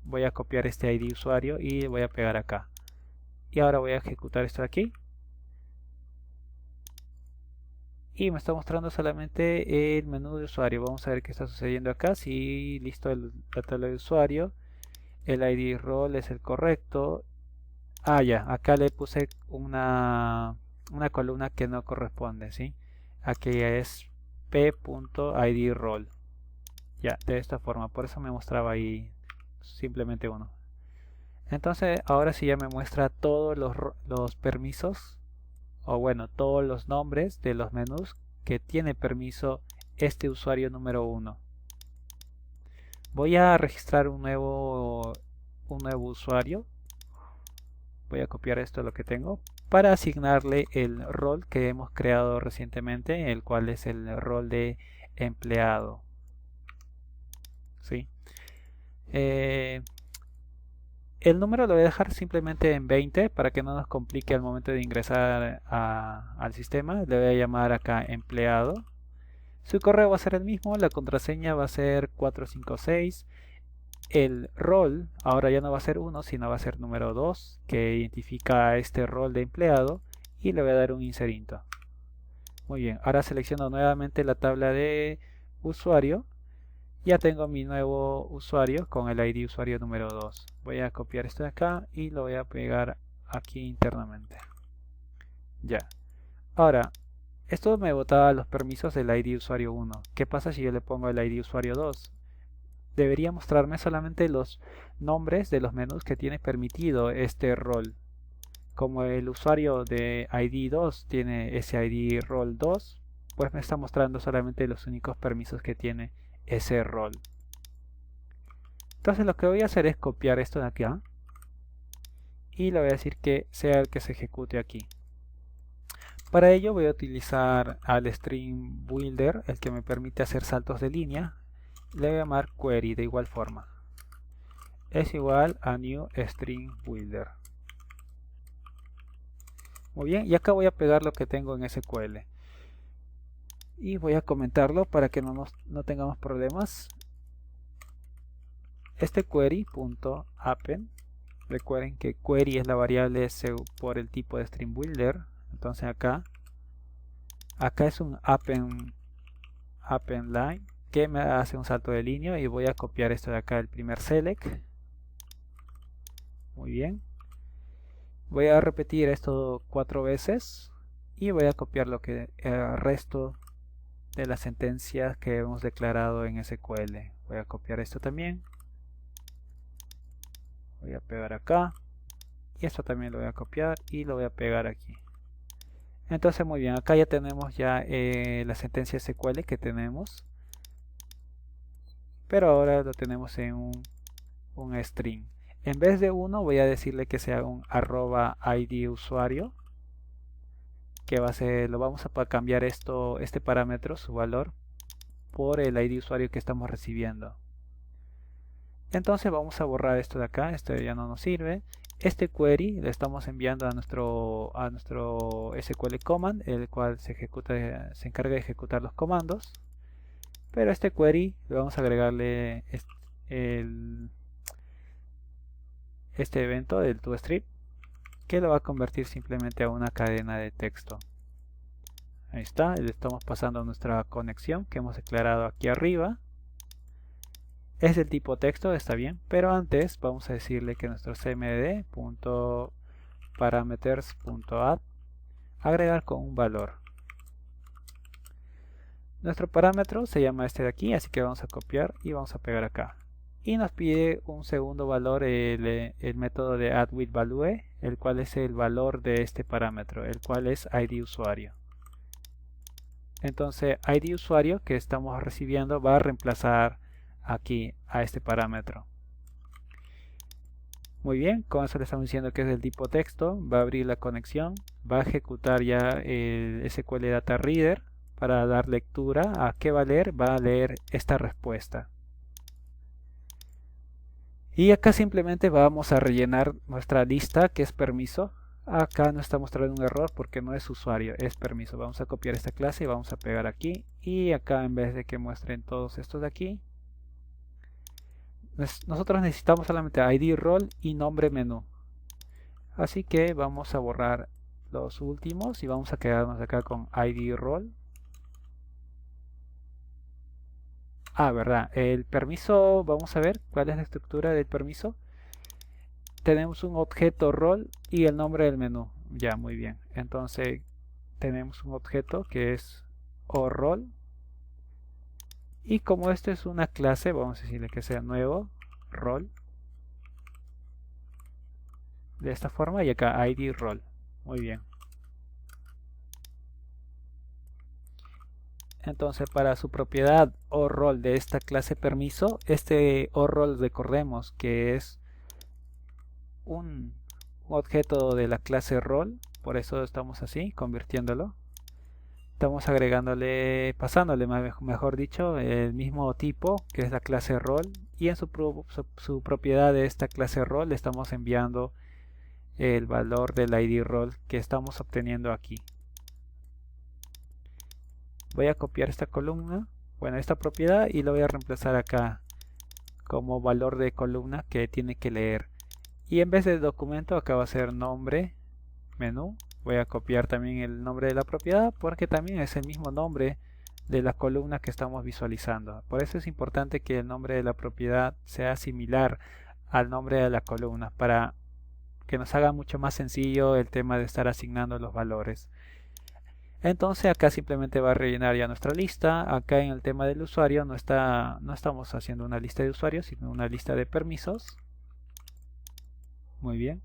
voy a copiar este ID usuario y voy a pegar acá. Y ahora voy a ejecutar esto aquí. Y me está mostrando solamente el menú de usuario. Vamos a ver qué está sucediendo acá. Si listo la tabla de usuario, el ID role es el correcto. Ah, ya, acá le puse una columna que no corresponde, ¿sí? Aquí es p.id role. Ya, de esta forma, por eso me mostraba ahí simplemente uno. Entonces, ahora sí ya me muestra todos los permisos, o bueno, todos los nombres de los menús que tiene permiso este usuario número 1. Voy a registrar un nuevo usuario. Voy a copiar esto lo que tengo para asignarle el rol que hemos creado recientemente, el cual es el rol de empleado. ¿Sí? El número lo voy a dejar simplemente en 20 para que no nos complique al momento de ingresar al sistema. Le voy a llamar acá empleado. Su correo va a ser el mismo, la contraseña va a ser 456. El rol ahora ya no va a ser 1, sino va a ser número 2, que identifica a este rol de empleado, y le voy a dar un inserinto. Muy bien, ahora selecciono nuevamente la tabla de usuario. Ya tengo mi nuevo usuario con el ID usuario número 2. Voy a copiar esto de acá y lo voy a pegar aquí internamente. Ya. Ahora, esto me botaba los permisos del ID usuario 1. ¿Qué pasa si yo le pongo el ID usuario 2? Debería mostrarme solamente los nombres de los menús que tiene permitido este rol. Como el usuario de ID 2 tiene ese ID rol 2, pues me está mostrando solamente los únicos permisos que tiene ese rol. Entonces lo que voy a hacer es copiar esto de acá y le voy a decir que sea el que se ejecute aquí. Para ello voy a utilizar al string builder, el que me permite hacer saltos de línea. Le voy a llamar query de igual forma. Es igual a new string builder. Muy bien, y acá voy a pegar lo que tengo en SQL. Y voy a comentarlo para que no tengamos problemas. Este query.append, recuerden que query es la variable por el tipo de string builder. Entonces acá es un append line que me hace un salto de línea, y voy a copiar esto de acá, el primer select. Muy bien, voy a repetir esto 4 veces y voy a copiar lo que el resto de las sentencias que hemos declarado en SQL. Voy a copiar esto también, voy a pegar acá, y esto también lo voy a copiar y lo voy a pegar aquí. Entonces muy bien, acá ya tenemos ya la sentencia SQL que tenemos, pero ahora lo tenemos en un string. En vez de 1 voy a decirle que sea un @id usuario, que va a ser, lo vamos a cambiar este parámetro, su valor, por el ID usuario que estamos recibiendo. Entonces vamos a borrar esto de acá, esto ya no nos sirve. Este query le estamos enviando a nuestro SQL command, el cual se encarga de ejecutar los comandos. Pero este query le vamos a agregarle este evento del toString, que lo va a convertir simplemente a una cadena de texto. Ahí está, le estamos pasando nuestra conexión que hemos declarado aquí arriba. Es del tipo texto, está bien, pero antes vamos a decirle que nuestro cmd.parameters.add agregar con un valor. Nuestro parámetro se llama este de aquí, así que vamos a copiar y vamos a pegar acá. Y nos pide un segundo valor, el método de addWithValue, el cual es el valor de este parámetro, el cual es ID usuario. Entonces ID usuario que estamos recibiendo va a reemplazar aquí a este parámetro. Muy bien, con eso le estamos diciendo que es del tipo texto, va a abrir la conexión, va a ejecutar ya el SQL Data Reader para dar lectura. ¿A qué va a leer? Va a leer esta respuesta. Y acá simplemente vamos a rellenar nuestra lista, que es permiso. Acá nos está mostrando un error porque no es usuario, es permiso. Vamos a copiar esta clase y vamos a pegar aquí. Y acá, en vez de que muestren todos estos de aquí, nosotros necesitamos solamente ID role y nombre menú. Así que vamos a borrar los últimos y vamos a quedarnos acá con ID role. Verdad, el permiso, vamos a ver cuál es la estructura del permiso. Tenemos un objeto role y el nombre del menú. Ya, muy bien. Entonces tenemos un objeto que es oRole, y como esto es una clase, vamos a decirle que sea nuevo role, de esta forma, y acá ID role. Muy bien. Entonces, para su propiedad oRole de esta clase permiso, este oRole, recordemos que es un objeto de la clase role, por eso estamos así, convirtiéndolo. Estamos agregándole, pasándole mejor dicho, el mismo tipo que es la clase role, y en su propiedad de esta clase role le estamos enviando el valor del ID role que estamos obteniendo aquí. Voy a copiar esta columna, bueno, esta propiedad, y lo voy a reemplazar acá como valor de columna que tiene que leer. Y en vez de documento, acá va a ser nombre menú. Voy a copiar también el nombre de la propiedad porque también es el mismo nombre de la columna que estamos visualizando. Por eso es importante que el nombre de la propiedad sea similar al nombre de la columna, para que nos haga mucho más sencillo el tema de estar asignando los valores. Entonces acá simplemente va a rellenar ya nuestra lista. Acá en el tema del usuario no estamos haciendo una lista de usuarios, sino una lista de permisos. Muy bien.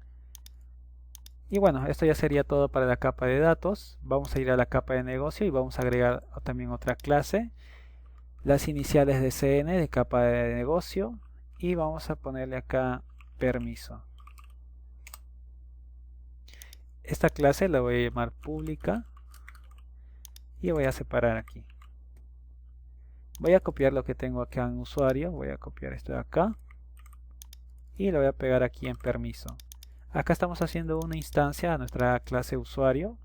Y bueno, esto ya sería todo para la capa de datos. Vamos a ir a la capa de negocio y vamos a agregar también otra clase. Las iniciales de CN de capa de negocio. Y vamos a ponerle acá permiso. Esta clase la voy a llamar pública. Y voy a separar aquí. Voy a copiar lo que tengo acá en usuario. Voy a copiar esto de acá. Y lo voy a pegar aquí en permiso. Acá estamos haciendo una instancia a nuestra clase usuario.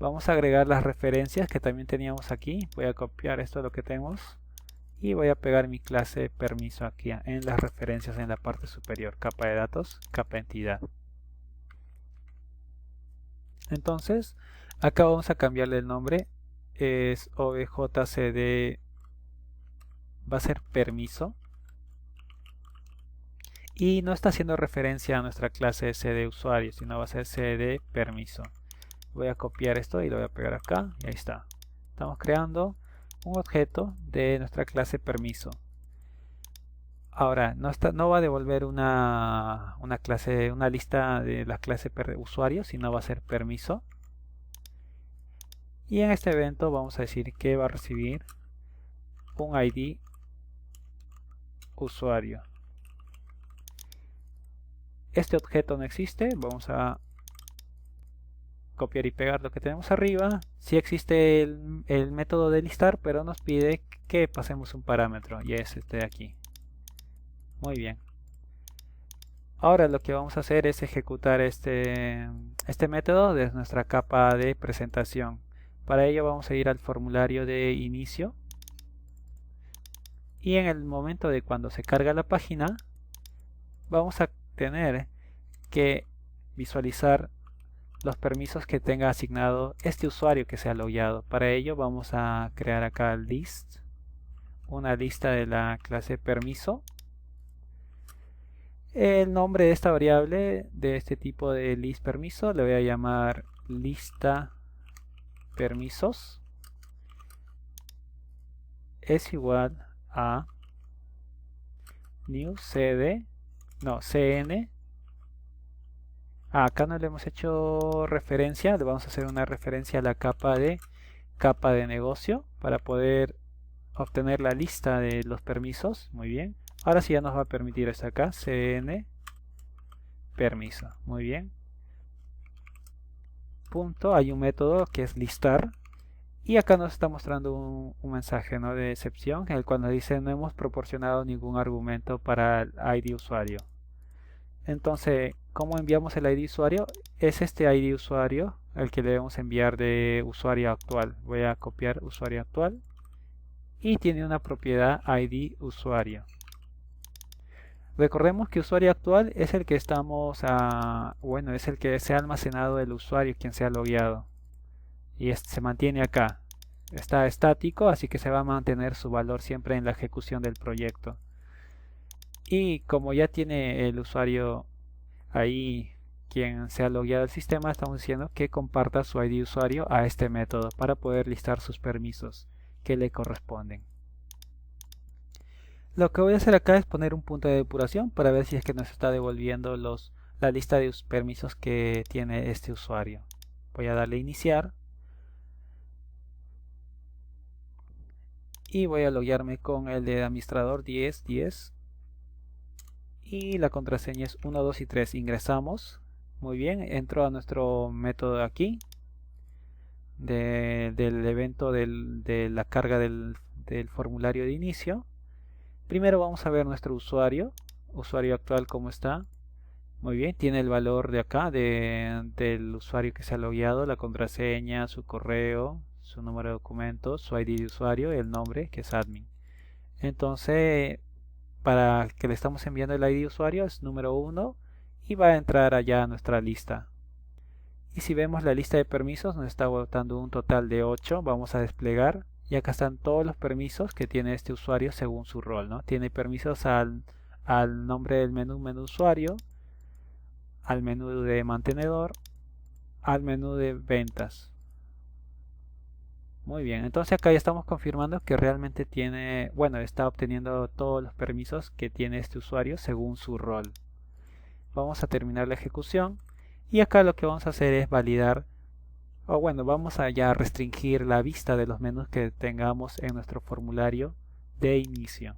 Vamos a agregar las referencias que también teníamos aquí. Voy a copiar esto de lo que tenemos. Y voy a pegar mi clase permiso aquí en las referencias en la parte superior. Capa de datos, capa entidad. Entonces, acá vamos a cambiarle el nombre. Es objcd, va a ser permiso. Y no está haciendo referencia a nuestra clase cd usuario, sino va a ser cd permiso. Voy a copiar esto y lo voy a pegar acá y ahí está. Estamos creando un objeto de nuestra clase permiso. Ahora, no va a devolver una lista de la clase usuario, sino va a ser permiso. Y en este evento vamos a decir que va a recibir un ID usuario. Este objeto no existe, vamos a copiar y pegar lo que tenemos arriba. Sí existe el método de listar, pero nos pide que pasemos un parámetro y es este de aquí. Muy bien. Ahora lo que vamos a hacer es ejecutar este método desde nuestra capa de presentación. Para ello vamos a ir al formulario de inicio. Y en el momento de cuando se carga la página, vamos a tener que visualizar los permisos que tenga asignado este usuario que se ha logueado. Para ello vamos a crear acá list, una lista de la clase permiso. El nombre de esta variable de este tipo de list permiso le voy a llamar lista permisos. Es igual a new cn. Acá no le hemos hecho referencia, le vamos a hacer una referencia a la capa de negocio para poder obtener la lista de los permisos. Muy bien. Ahora sí ya nos va a permitir esto acá, cn permiso. Muy bien. Punto, hay un método que es listar. Y acá nos está mostrando un mensaje, ¿no?, de excepción, en el cual nos dice no hemos proporcionado ningún argumento para el ID usuario. Entonces, ¿cómo enviamos el ID usuario? Es este ID usuario el que debemos enviar de usuario actual. Voy a copiar usuario actual y tiene una propiedad ID usuario. Recordemos que usuario actual es el que es el que se ha almacenado el usuario quien se ha logueado y se mantiene acá. Está estático, así que se va a mantener su valor siempre en la ejecución del proyecto. Y como ya tiene el usuario ahí quien se ha logueado al sistema, estamos diciendo que comparta su ID usuario a este método para poder listar sus permisos que le corresponden. Lo que voy a hacer acá es poner un punto de depuración para ver si es que nos está devolviendo la lista de permisos que tiene este usuario. Voy a darle a iniciar y voy a loguearme con el de administrador 1010 y la contraseña es 1, 2 y 3. Ingresamos. Muy bien, entro a nuestro método aquí del evento de la carga del formulario de inicio. Primero vamos a ver nuestro usuario actual cómo está. Muy bien, tiene el valor de acá del usuario que se ha logueado, la contraseña, su correo, su número de documentos, su ID de usuario y el nombre que es admin. Entonces, para que le estamos enviando el ID de usuario es número 1 y va a entrar allá a nuestra lista. Y si vemos la lista de permisos nos está botando un total de 8. Vamos a desplegar y acá están todos los permisos que tiene este usuario según su rol, ¿no? Tiene permisos al nombre del menú usuario, al menú de mantenedor, al menú de ventas. Muy bien, entonces acá ya estamos confirmando que realmente tiene, bueno, está obteniendo todos los permisos que tiene este usuario según su rol. Vamos a terminar la ejecución y acá lo que vamos a hacer es validar, o bueno, vamos a ya restringir la vista de los menús que tengamos en nuestro formulario de inicio.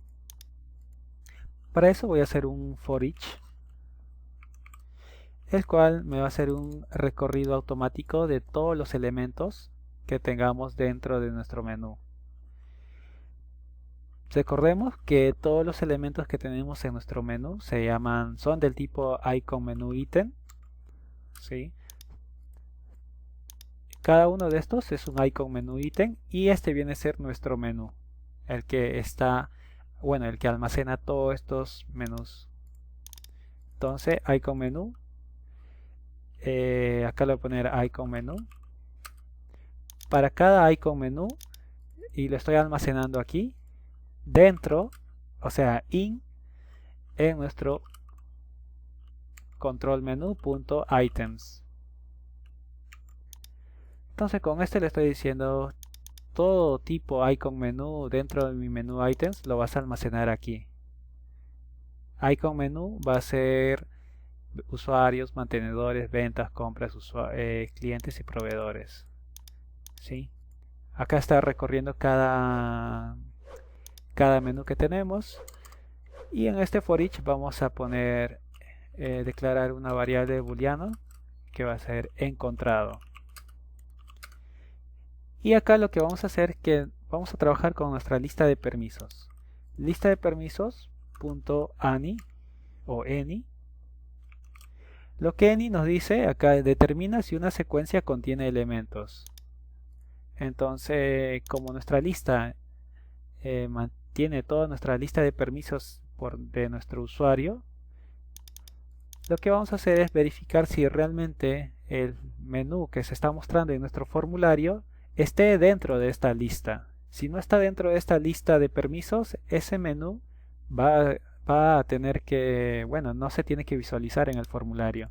Para eso voy a hacer un for each, el cual me va a hacer un recorrido automático de todos los elementos que tengamos dentro de nuestro menú. Recordemos que todos los elementos que tenemos en nuestro menú son del tipo icon menú ítem, ¿sí? Cada uno de estos es un icon menú ítem y este viene a ser nuestro menú, el que está, bueno, el que almacena todos estos menús. Entonces, icon menú, acá le voy a poner icon menú. Para cada icon menú, y lo estoy almacenando aquí, dentro, o sea, en nuestro control menú.items. Entonces con este le estoy diciendo todo tipo icon menú dentro de mi menú items lo vas a almacenar aquí. Icon menú va a ser usuarios, mantenedores, ventas, compras, clientes y proveedores. ¿Sí? Acá está recorriendo cada menú que tenemos. Y en este for each vamos a poner, declarar una variable booleano que va a ser encontrado. Y acá lo que vamos a hacer es que vamos a trabajar con nuestra lista de permisos. Lista de permisos .any o any. Lo que any nos dice acá determina si una secuencia contiene elementos. Entonces, como nuestra lista mantiene toda nuestra lista de permisos de nuestro usuario, lo que vamos a hacer es verificar si realmente el menú que se está mostrando en nuestro formulario esté dentro de esta lista. Si no está dentro de esta lista de permisos, ese menú va a tener que, bueno, no se tiene que visualizar en el formulario.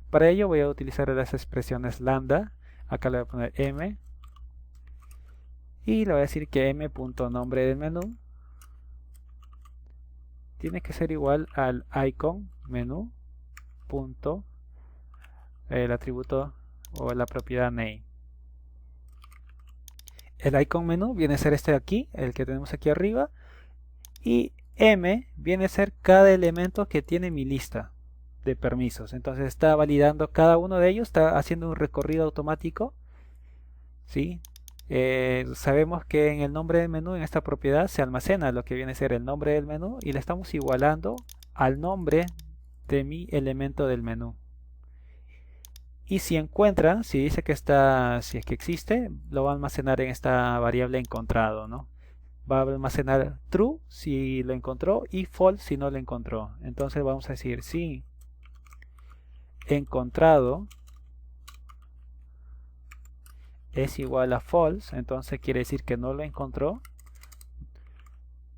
Para ello voy a utilizar las expresiones lambda. Acá le voy a poner m y le voy a decir que m.nombre del menú tiene que ser igual al icon menú punto el atributo o la propiedad name. El icon menú viene a ser este de aquí, el que tenemos aquí arriba, y m viene a ser cada elemento que tiene mi lista de permisos. Entonces está validando cada uno de ellos, está haciendo un recorrido automático, ¿sí? Sabemos que en el nombre del menú, en esta propiedad, se almacena lo que viene a ser el nombre del menú y le estamos igualando al nombre de mi elemento del menú. Y si encuentra, si dice que está, si es que existe, lo va a almacenar en esta variable encontrado, ¿no? Va a almacenar true si lo encontró y false si no lo encontró. Entonces vamos a decir si encontrado es igual a false, entonces quiere decir que no lo encontró.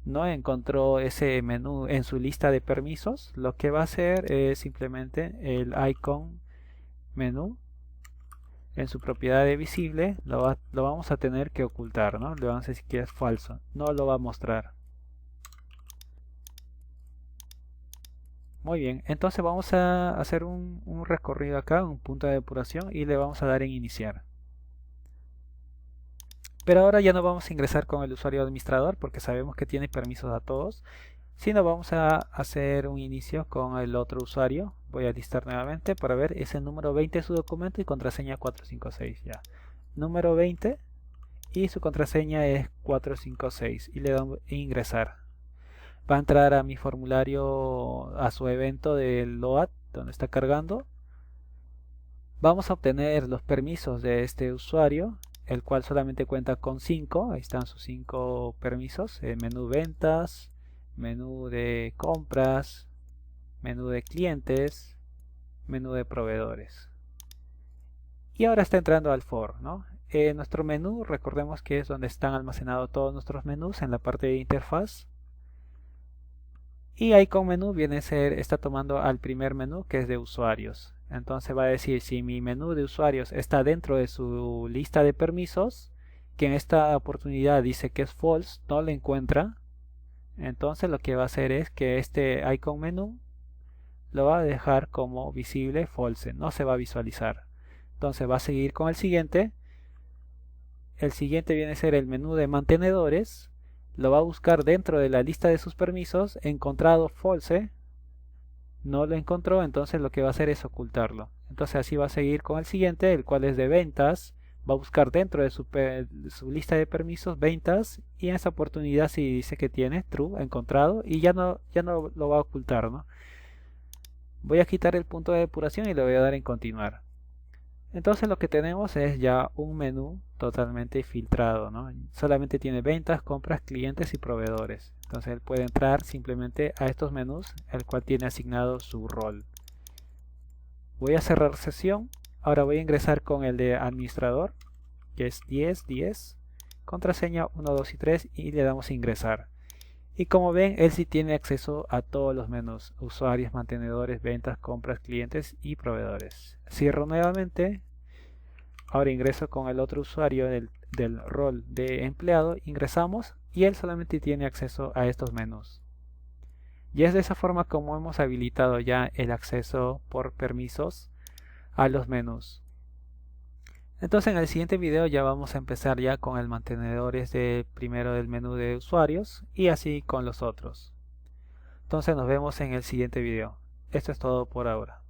No encontró ese menú en su lista de permisos. Lo que va a hacer es simplemente el icon menú en su propiedad de visible lo vamos a tener que ocultar, ¿no? Le vamos a decir que es falso, no lo va a mostrar. Muy bien, entonces vamos a hacer un recorrido acá, un punto de depuración y le vamos a dar en iniciar. Pero ahora ya no vamos a ingresar con el usuario administrador porque sabemos que tiene permisos a todos, sino vamos a hacer un inicio con el otro usuario. Voy a listar nuevamente para ver, es el número 20 de su documento y contraseña 456 ya. Número 20 y su contraseña es 456 y le damos ingresar. Va a entrar a mi formulario, a su evento del LOAD, donde está cargando. Vamos a obtener los permisos de este usuario, el cual solamente cuenta con 5. Ahí están sus 5 permisos: menú ventas, menú de compras, menú de clientes, menú de proveedores. Y ahora está entrando al for, ¿no? Nuestro menú, recordemos que es donde están almacenados todos nuestros menús, en la parte de interfaz. Y icon menú viene a ser, está tomando al primer menú, que es de usuarios. Entonces va a decir si mi menú de usuarios está dentro de su lista de permisos que en esta oportunidad dice que es false, no lo encuentra, entonces lo que va a hacer es que este icon menú lo va a dejar como visible false, no se va a visualizar. Entonces va a seguir con el siguiente. El siguiente viene a ser el menú de mantenedores. Lo va a buscar dentro de la lista de sus permisos, encontrado false, no lo encontró, entonces lo que va a hacer es ocultarlo. Entonces así va a seguir con el siguiente, el cual es de ventas. Va a buscar dentro de su lista de permisos ventas, y en esa oportunidad si dice que tiene true, encontrado, y ya no lo va a ocultar, ¿no? Voy a quitar el punto de depuración y le voy a dar en continuar. Entonces lo que tenemos es ya un menú totalmente filtrado, ¿no? Solamente tiene ventas, compras, clientes y proveedores. Entonces él puede entrar simplemente a estos menús, el cual tiene asignado su rol. Voy a cerrar sesión. Ahora voy a ingresar con el de administrador, que es 10, contraseña 1, 2 y 3, y le damos a ingresar. Y como ven, él sí tiene acceso a todos los menús: usuarios, mantenedores, ventas, compras, clientes y proveedores. Cierro nuevamente. Ahora ingreso con el otro usuario del rol de empleado, ingresamos y él solamente tiene acceso a estos menús. Y es de esa forma como hemos habilitado ya el acceso por permisos a los menús. Entonces en el siguiente video ya vamos a empezar ya con el mantenedores primero del menú de usuarios y así con los otros. Entonces nos vemos en el siguiente video. Esto es todo por ahora.